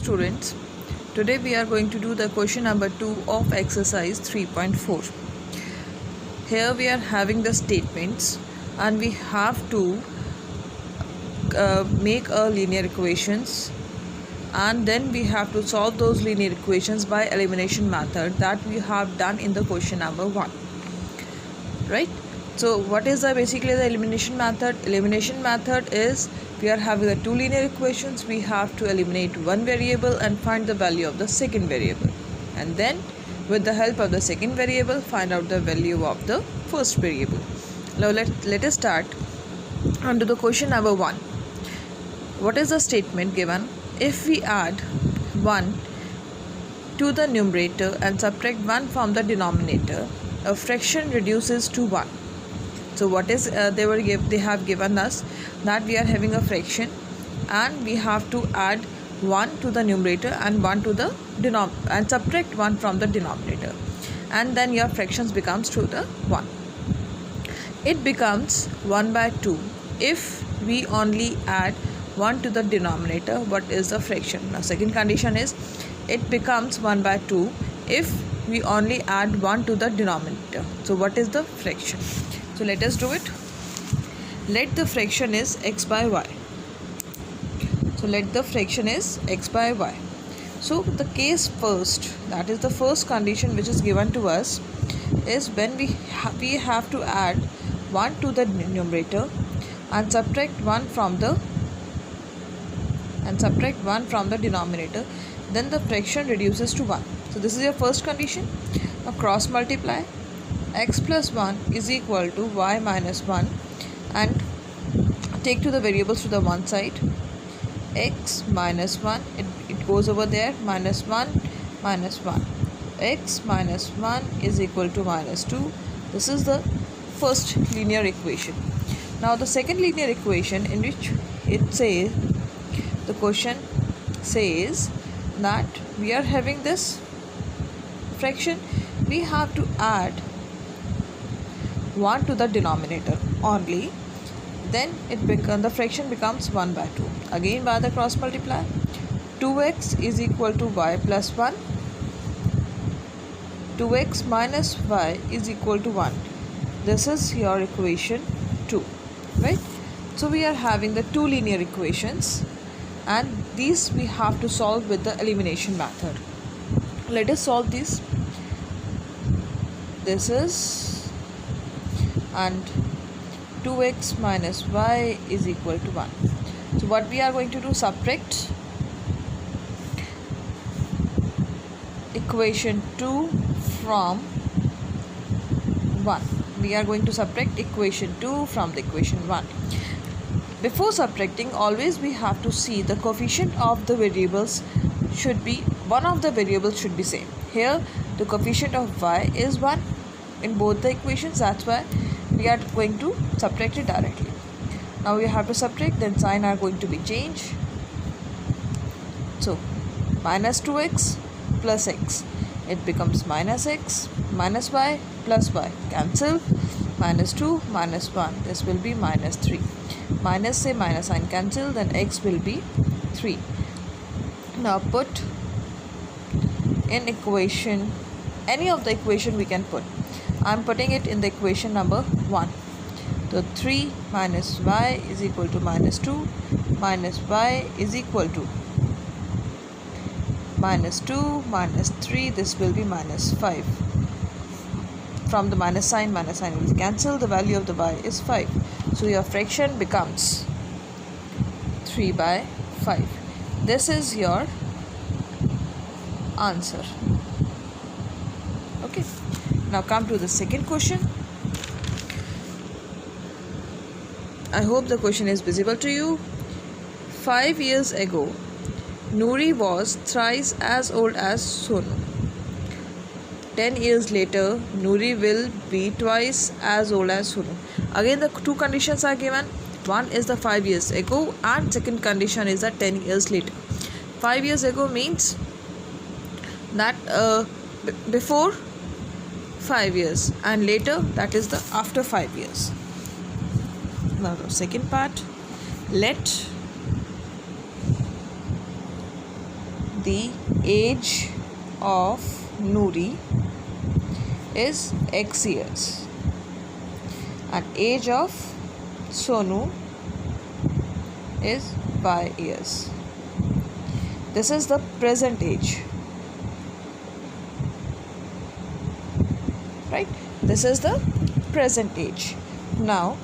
students, today we are going to do the question number 2 of exercise 3.4. Here we are having the statements and we have to make a linear equations, and then we have to solve those linear equations by elimination method that we have done in the question number 1, right? So what is basically the elimination method? Elimination method is we are having the two linear equations, we have to eliminate one variable and find the value of the second variable, and then with the help of the second variable find out the value of the first variable. Now let us start under the question number 1. What is the statement given? If we add 1 to the numerator and subtract 1 from the denominator, a fraction reduces to 1. So what is they have given us that we are having a fraction and we have to add 1 to the numerator and 1 to the and subtract 1 from the denominator, and then your fractions becomes to the 1. It becomes 1 by 2 if we only add 1 to the denominator. What is the fraction? Now second condition is it becomes 1 by 2 if we only add 1 to the denominator. So what is the fraction? So let us do it. Let the fraction is x by y. So let the fraction is x by y. So the case first, that is the first condition which is given to us, is when we have to add 1 to the numerator and subtract 1 from the denominator, then the fraction reduces to 1. So this is your first condition. Now cross multiply. X plus 1 is equal to y minus 1, and take to the variables to the one side. X minus 1, it goes over there, minus 1 minus 1. X minus 1 is equal to minus 2. This is the first linear equation. Now the second linear equation, in which it says, the question says that we are having this fraction, we have to add 1 to the denominator only, then the fraction becomes 1 by 2. Again by the cross multiply, 2x is equal to y plus 1, 2x minus y is equal to 1. This is your equation 2, right? So we are having the two linear equations, and these we have to solve with the elimination method. Let us solve this. This is, and 2x minus y is equal to 1. So what we are going to do, subtract equation 2 from 1. We are going to subtract equation 2 from the equation 1. Before subtracting, always we have to see the coefficient of the variables should be, one of the variables should be same. Here the coefficient of y is 1 in both the equations, that's why we are going to subtract it directly. Now we have to subtract, then sign are going to be changed. So minus 2x plus x, it becomes minus x minus y plus y, cancel, minus 2 minus 1, this will be minus 3. Minus say minus sign cancel, then x will be 3. Now put in equation, any of the equation we can put. I am putting it in the equation number 1. So 3 minus y is equal to minus 2, minus y is equal to minus 2 minus 3, this will be minus 5. From the minus sign will cancel, the value of the y is 5. So your fraction becomes 3 by 5. This is your answer. Okay. Now come to the second question. I hope the question is visible to you. 5 years ago, Noori was thrice as old as Sonu. 10 years later, Noori will be twice as old as Sonu. Again the two conditions are given. One is the 5 years ago, and second condition is the 10 years later. 5 years ago means that before 5 years, and later, that is the after 5 years. Now the second part, let the age of Noori is X years and age of Sonu is Y years. This is the present age, right? This is the present age. Now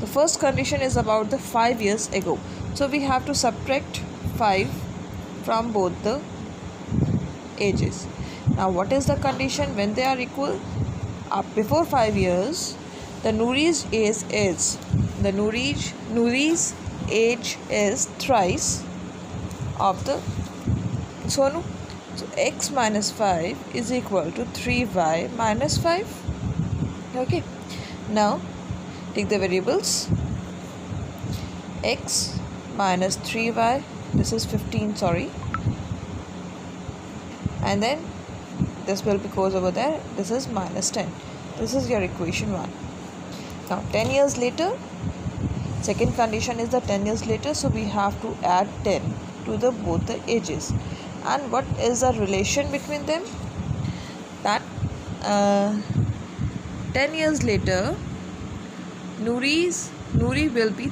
the first condition is about the 5 years ago, so we have to subtract 5 from both the ages. Now what is the condition when they are equal? Before 5 years, the Noori's age is thrice of the Sonu. So x minus 5 is equal to 3y minus 5. Okay. Now take the variables. X minus 3y, this is 15, sorry. And then this will be goes over there, this is minus 10. This is your equation 1. Now 10 years later, second condition is the 10 years later, so we have to add 10 to the both the ages. And what is the relation between them? That 10 years later, Noori will be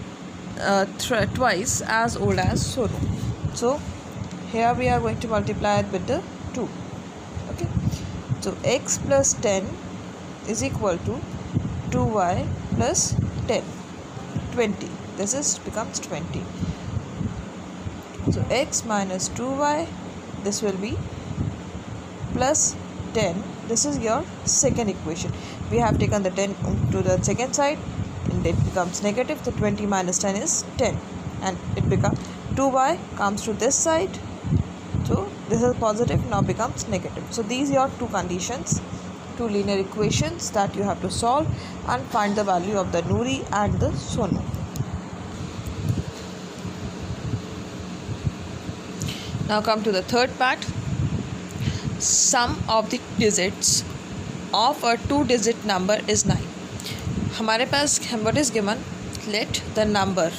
twice as old as Sonu. So here we are going to multiply it with the 2. Okay. So x plus 10 is equal to 2y plus 10, 20. This is becomes 20. So x minus 2y, this will be plus 10. This is your second equation. We have taken the 10 to the second side and it becomes negative. The 20 minus 10 is 10 and it becomes 2y comes to this side. So this is positive, now becomes negative. So these are your two conditions, two linear equations that you have to solve and find the value of the Noori and the Sonu. Now come to the third part. Sum of the digits of a 2-digit number is 9. हमारे पास what is given? Let the number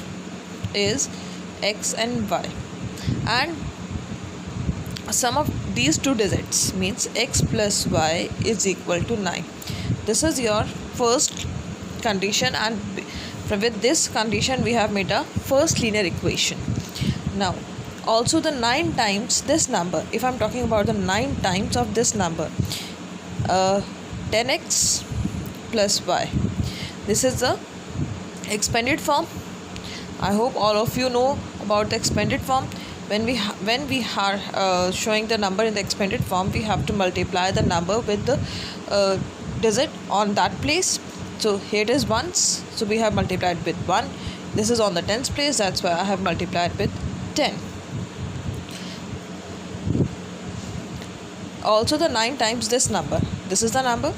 is x and y, and sum of these 2 digits means x plus y is equal to 9. This is your first condition, and with this condition we have made a first linear equation. Now also the 9 times this number, if I am talking about the 9 times of this number, 10x plus y, this is the expanded form. I hope all of you know about the expanded form. When we are showing the number in the expanded form, we have to multiply the number with the digit on that place. So here it is once, so we have multiplied with 1. This is on the tens place, that's why I have multiplied with 10. Also the 9 times this number, this is the number,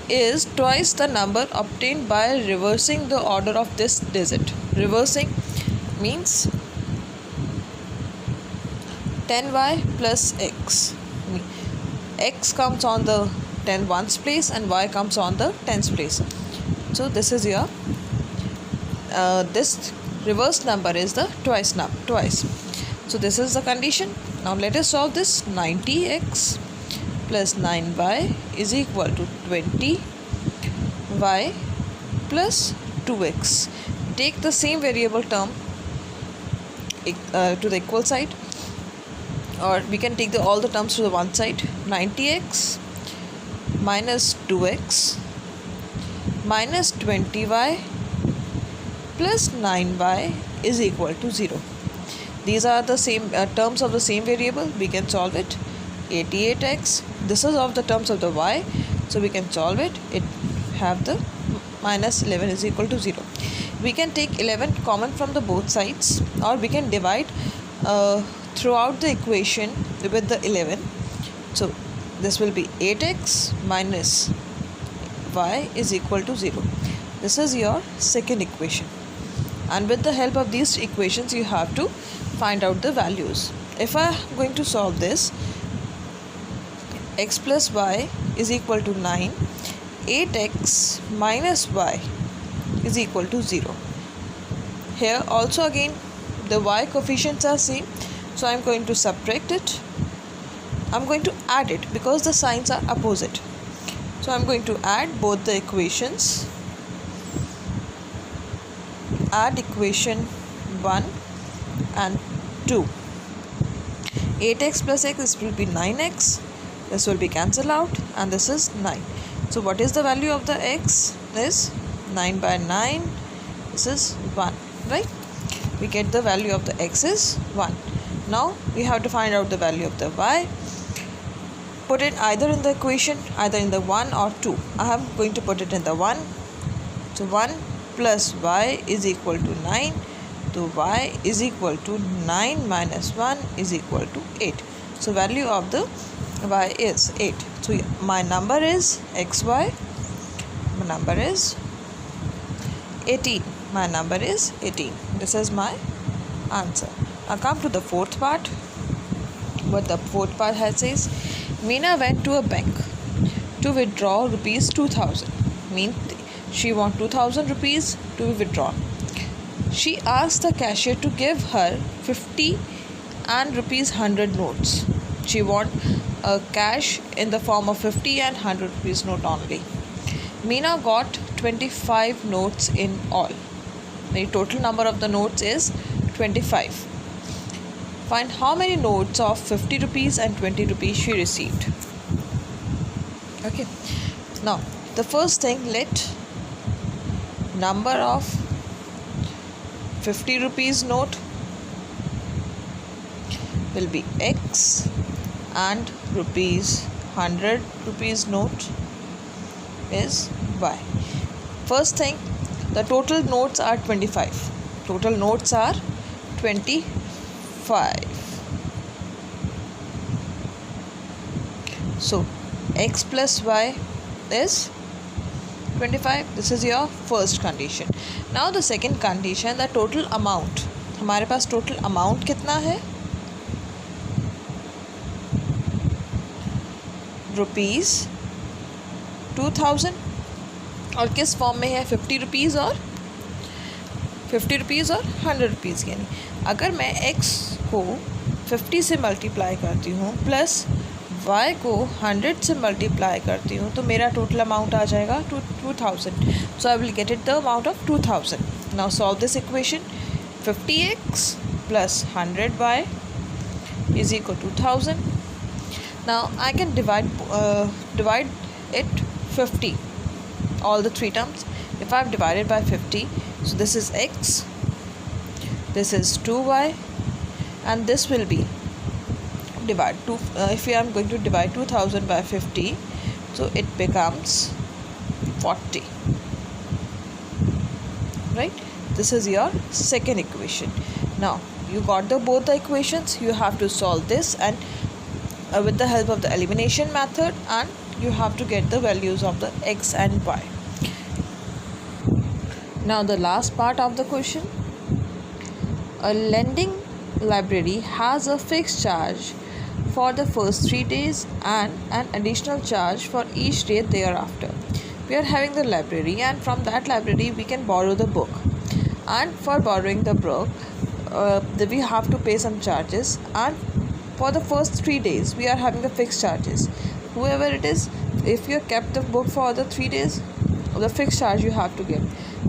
is twice the number obtained by reversing the order of this digit. Reversing means 10y plus x. X comes on the 10 ones place and y comes on the tens place. So this is your this reversed number is the twice. So this is the condition. Now let us solve this. 90x plus 9y is equal to 20y plus 2x. Take the same variable term to the equal side, or we can take all the terms to the one side. 90x minus 2x minus 20y plus 9y is equal to 0. These are the same terms of the same variable. We can solve it. 88x, this is of the terms of the y, so we can solve it. It have the minus 11 is equal to 0. We can take 11 common from the both sides, or we can divide throughout the equation with the 11. So this will be 8x minus y is equal to 0. This is your second equation, and with the help of these equations you have to find out the values. If I am going to solve this, x plus y is equal to 9, 8x minus y is equal to 0. Here also again the y coefficients are same, So I'm going to subtract it. I'm going to add it because the signs are opposite. So I'm going to add both the equations. Add equation 1 and 2. 8x plus x, this will be 9x. This will be cancelled out and this is 9. So what is the value of the x? Is 9 by 9. This is 1, right? We get the value of the x is 1. Now we have to find out the value of the y. Put it either in the equation, either in the 1 or 2. I am going to put it in the 1. So 1 plus y is equal to 9. So y is equal to 9 minus 1 is equal to 8. So value of the y is 8. So my number is xy. My number is 18. My number is 18. This is my answer. Now come to the fourth part. What the fourth part has says, Meena went to a bank to withdraw rupees 2000. Means she want 2000 rupees to be withdrawn. She asked the cashier to give her 50 and rupees 100 notes. She want a cash in the form of 50 and 100 rupees note only. Meena got 25 notes in all. The total number of the notes is 25. Find how many notes of 50 rupees and 20 rupees she received. Okay. Now, the first thing, let number of 50 rupees note will be x and rupees 100 rupees note is y. First thing, the total notes are 25. Total notes are 25. So x plus y is 25. This is your first condition. Now the second condition, the total amount. हमारे पास total amount कितना है? Rupees 2000. और किस form में है? 50 rupees और 100 rupees यानी अगर मैं x को 50 से मल्टीप्लाई करती हूँ प्लस y को 100 से मल्टीप्लाई करती हूँ तो मेरा टोटल अमाउंट आ जाएगा 2000. So I will get it the amount of 2000. Now solve this equation. 50x plus 100y is equal to 2000. Now I can divide it 50. All the three terms. If I have divided by 50, so this is x, this is 2y, and this will be divide 2. If I am going to divide 2000 by 50, so it becomes 40. Right? This is your second equation. Now you got both the equations. You have to solve this and with the help of the elimination method, and you have to get the values of the x and y. Now the last part of the question. A lending library has a fixed charge for the first 3 days and an additional charge for each day thereafter. We are having the library, and from that library we can borrow the book, and for borrowing the book we have to pay some charges, and for the first 3 days we are having the fixed charges. Whoever it is, if you kept the book for the 3 days, the fixed charge you have to give,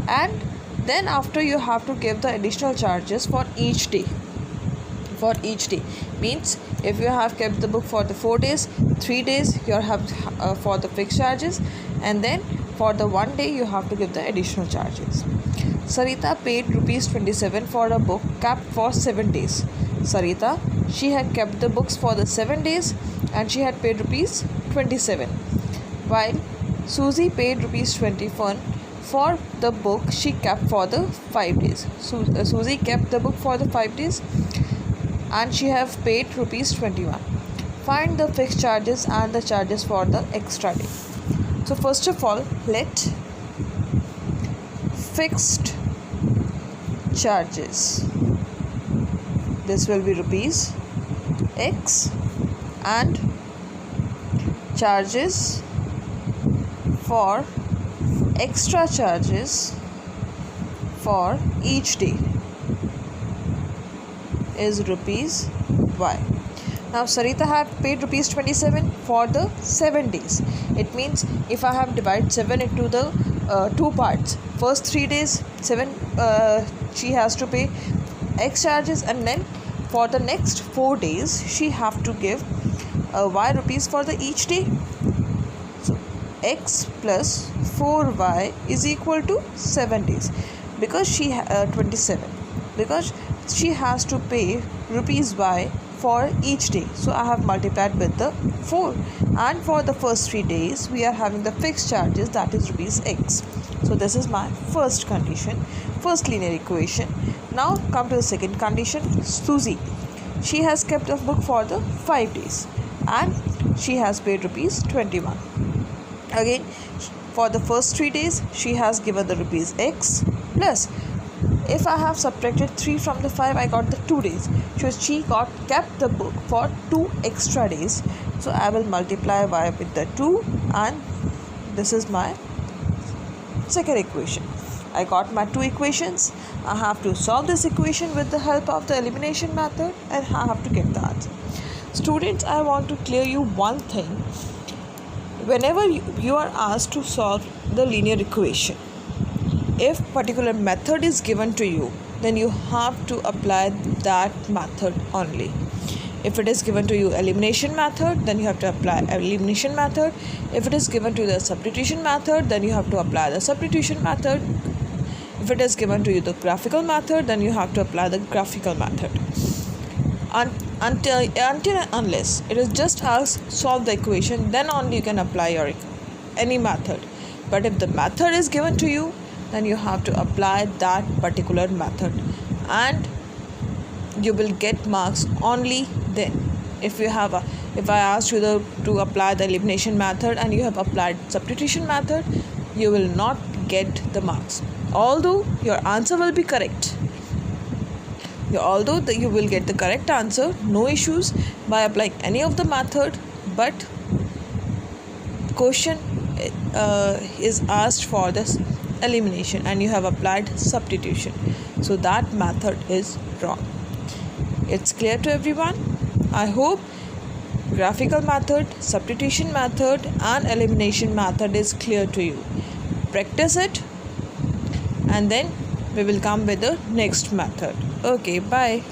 and then after you have to give the additional charges for each day. For each day means if you have kept the book for the 4 days, 3 days you have for the fixed charges, and then for the 1 day you have to give the additional charges. Sarita paid rupees 27 for a book kept for 7 days. Sarita, she had kept the books for the 7 days and she had paid rupees 27, while Susie paid rupees 21 for the book she kept for the 5 days. Susie kept the book for the 5 days and she have paid rupees 21. Find the fixed charges and the charges for the extra day. So first of all, let fixed charges, this will be rupees x, and charges for extra charges for each day is rupees y. Now Sarita have paid rupees 27 for the 7 days. It means if I have divided 7 into the two parts, first 3 days 7 she has to pay x charges, and then for the next 4 days she have to give y rupees for the each day. So x plus 4y is equal to 7 days, because she 27, because she has to pay rupees y for each day. So I have multiplied with the 4, and for the first 3 days we are having the fixed charges, that is rupees x. So this is my first condition, first linear equation. Now come to the second condition. Susie, she has kept a book for the 5 days and she has paid rupees 21. Again, for the first 3 days she has given the rupees x, plus if I have subtracted 3 from the 5, I got the 2 days. So she kept the book for 2 extra days. So I will multiply y with the 2, and this is my second equation. I got my 2 equations. I have to solve this equation with the help of the elimination method, and I have to get the answer. Students, I want to clear you one thing. Whenever you are asked to solve the linear equation, if particular method is given to you, then you have to apply that method only. If it is given to you elimination method, then you have to apply elimination method. If it is given to the substitution method, then you have to apply the substitution method. If it is given to you the graphical method, then you have to apply the graphical method. Until and unless it is just asked solve the equation, then only you can apply your any method. But if the method is given to you, then you have to apply that particular method, and you will get marks only then. If I asked you to apply the elimination method and you have applied substitution method, you will not get the marks, although your answer will be correct. Although you will get the correct answer, no issues, by applying any of the method, but question is asked for this elimination and you have applied substitution, so that method is wrong. It's clear to everyone? I hope graphical method, substitution method and elimination method is clear to you. Practice it, and then we will come with the next method. Okay, bye.